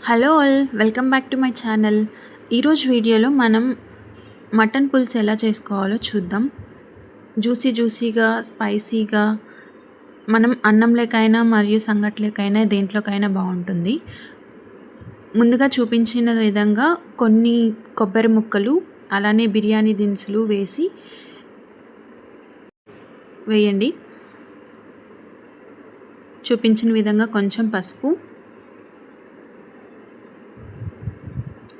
Hello all, welcome back to my channel. ఈరోజు వీడియోలో మనం మటన్ పులుసు ఎలా చేసుకోవాలో చూద్దాం. జ్యూసీగా స్పైసీగా మనం అన్నంలోకైనా మరియు సంగట్లోకైనా దేంట్లోకైనా బాగుంటుంది. ముందుగా చూపించిన విధంగా కొన్ని కొబ్బరి ముక్కలు అలానే బిర్యానీ దినుసులు వేయండి. చూపించిన విధంగా కొంచెం పసుపు,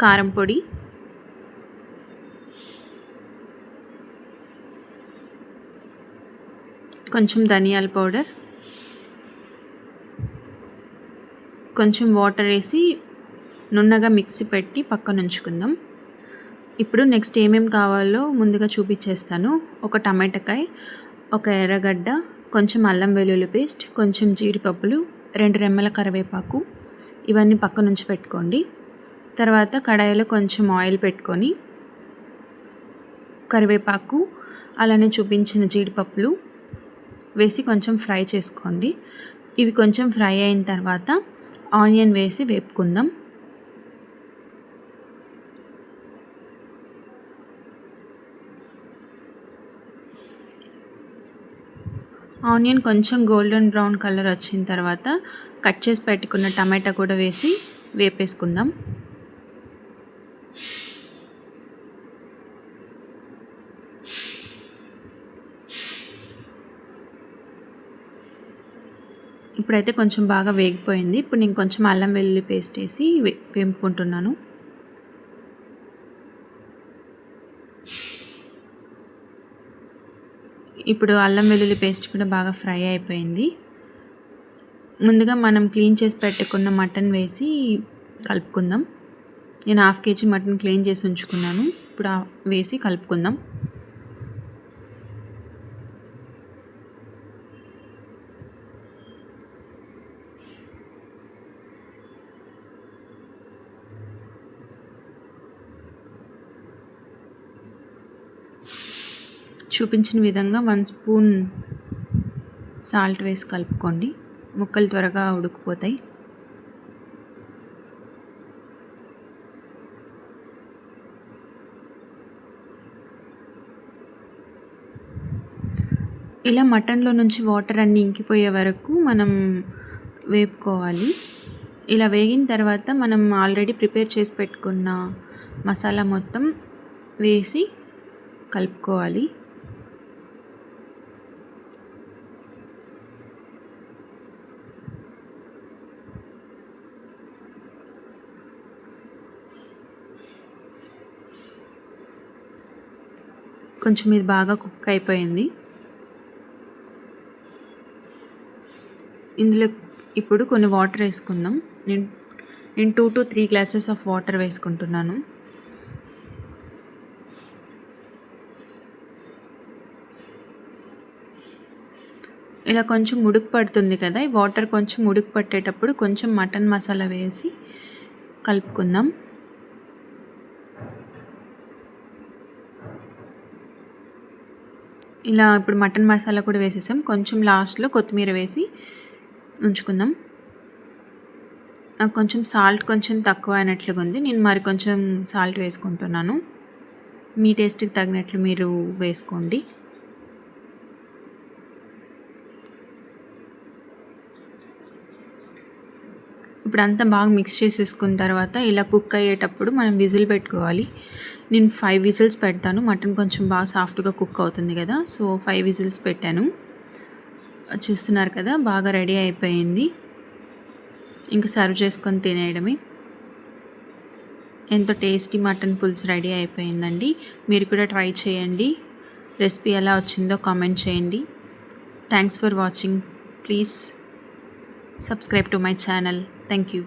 కారం పొడి, కొంచెం ధనియాల పౌడర్, కొంచెం వాటర్ వేసి నున్నగా మిక్సీ పెట్టి పక్కన ఉంచుకుందాం. ఇప్పుడు నెక్స్ట్ ఏమేమి కావాలో ముందుగా చూపించేస్తాను. ఒక టమాటాకాయ, ఒక ఎర్రగడ్డ, కొంచెం అల్లం వెల్లుల్లి పేస్ట్, కొంచెం జీడిపప్పులు, 2 రెమ్మల కరివేపాకు, ఇవన్నీ పక్కన ఉంచి పెట్టుకోండి. తర్వాత కడాయిలో కొంచెం ఆయిల్ పెట్టుకొని కరివేపాకు అలానే చూపించిన జీడిపప్పులు వేసి కొంచెం ఫ్రై చేసుకోండి. ఇవి కొంచెం ఫ్రై అయిన తర్వాత ఆనియన్ వేసి వేపుకుందాం. ఆనియన్ కొంచెం గోల్డెన్ బ్రౌన్ కలర్ వచ్చిన తర్వాత కట్ చేసి పెట్టుకున్న టమాటా కూడా వేసి వేపేసుకుందాం. ఇప్పుడైతే కొంచెం బాగా వేగిపోయింది. ఇప్పుడు నేను కొంచెం అల్లం వెల్లుల్లి పేస్ట్ వేసి వేపుకుంటున్నాను. ఇప్పుడు అల్లం వెల్లుల్లి పేస్ట్ కూడా బాగా ఫ్రై అయిపోయింది. ముందుగా మనం క్లీన్ చేసి పెట్టుకున్న మటన్ వేసి కలుపుకుందాం. నేను 1/2 kg మటన్ క్లీన్ చేసి ఉంచుకున్నాను. ఇప్పుడు వేసి కలుపుకుందాం. చూపించిన విధంగా 1 స్పూన్ సాల్ట్ వేసి కలుపుకోండి. ముక్కలు త్వరగా ఉడికిపోతాయి. ఇలా మటన్లో నుంచి వాటర్ అన్నీ ఇంకిపోయే వరకు మనం వేపుకోవాలి. ఇలా వేగిన తర్వాత మనం ఆల్రెడీ ప్రిపేర్ చేసి పెట్టుకున్న మసాలా మొత్తం వేసి కలుపుకోవాలి. కొంచెం ఇది బాగా కుక్ అయిపోయింది. ఇందులో ఇప్పుడు కొన్ని వాటర్ వేసుకుందాం. నేను 2 to 3 గ్లాసెస్ ఆఫ్ వాటర్ వేసుకుంటున్నాను. ఇలా కొంచెం ఉడుకు పడుతుంది కదా, ఈ వాటర్ కొంచెం ఉడుకు పట్టేటప్పుడు కొంచెం మటన్ మసాలా వేసి కలుపుకుందాం. ఇలా ఇప్పుడు మటన్ మసాలా కూడా వేసేసాం. కొంచెం లాస్ట్లో కొత్తిమీర వేసి ఉంచుకుందాం. నాకు కొంచెం సాల్ట్ కొంచెం తక్కువ అయినట్లుగా ఉంది. నేను మరి కొంచెం సాల్ట్ వేసుకుంటున్నాను. మీ టేస్ట్కి తగినట్లు మీరు వేసుకోండి. ఇప్పుడు అంతా బాగా మిక్స్ చేసేసుకున్న తర్వాత ఇలా కుక్ అయ్యేటప్పుడు మనం విజిల్ పెట్టుకోవాలి. నేను 5 విజిల్స్ పెడతాను. మటన్ కొంచెం బాగా సాఫ్ట్గా కుక్ అవుతుంది కదా, సో 5 విజిల్స్ పెట్టాను. చూస్తున్నారు కదా, బాగా రెడీ అయిపోయింది. ఇంకా సర్వ్ చేసుకొని తినేయడమే. ఎంతో టేస్టీ మటన్ పులుసు రెడీ అయిపోయిందండి. మీరు కూడా ట్రై చేయండి. రెసిపీ ఎలా వచ్చిందో కామెంట్ చేయండి. Thanks for watching. Please subscribe to my channel. Thank you.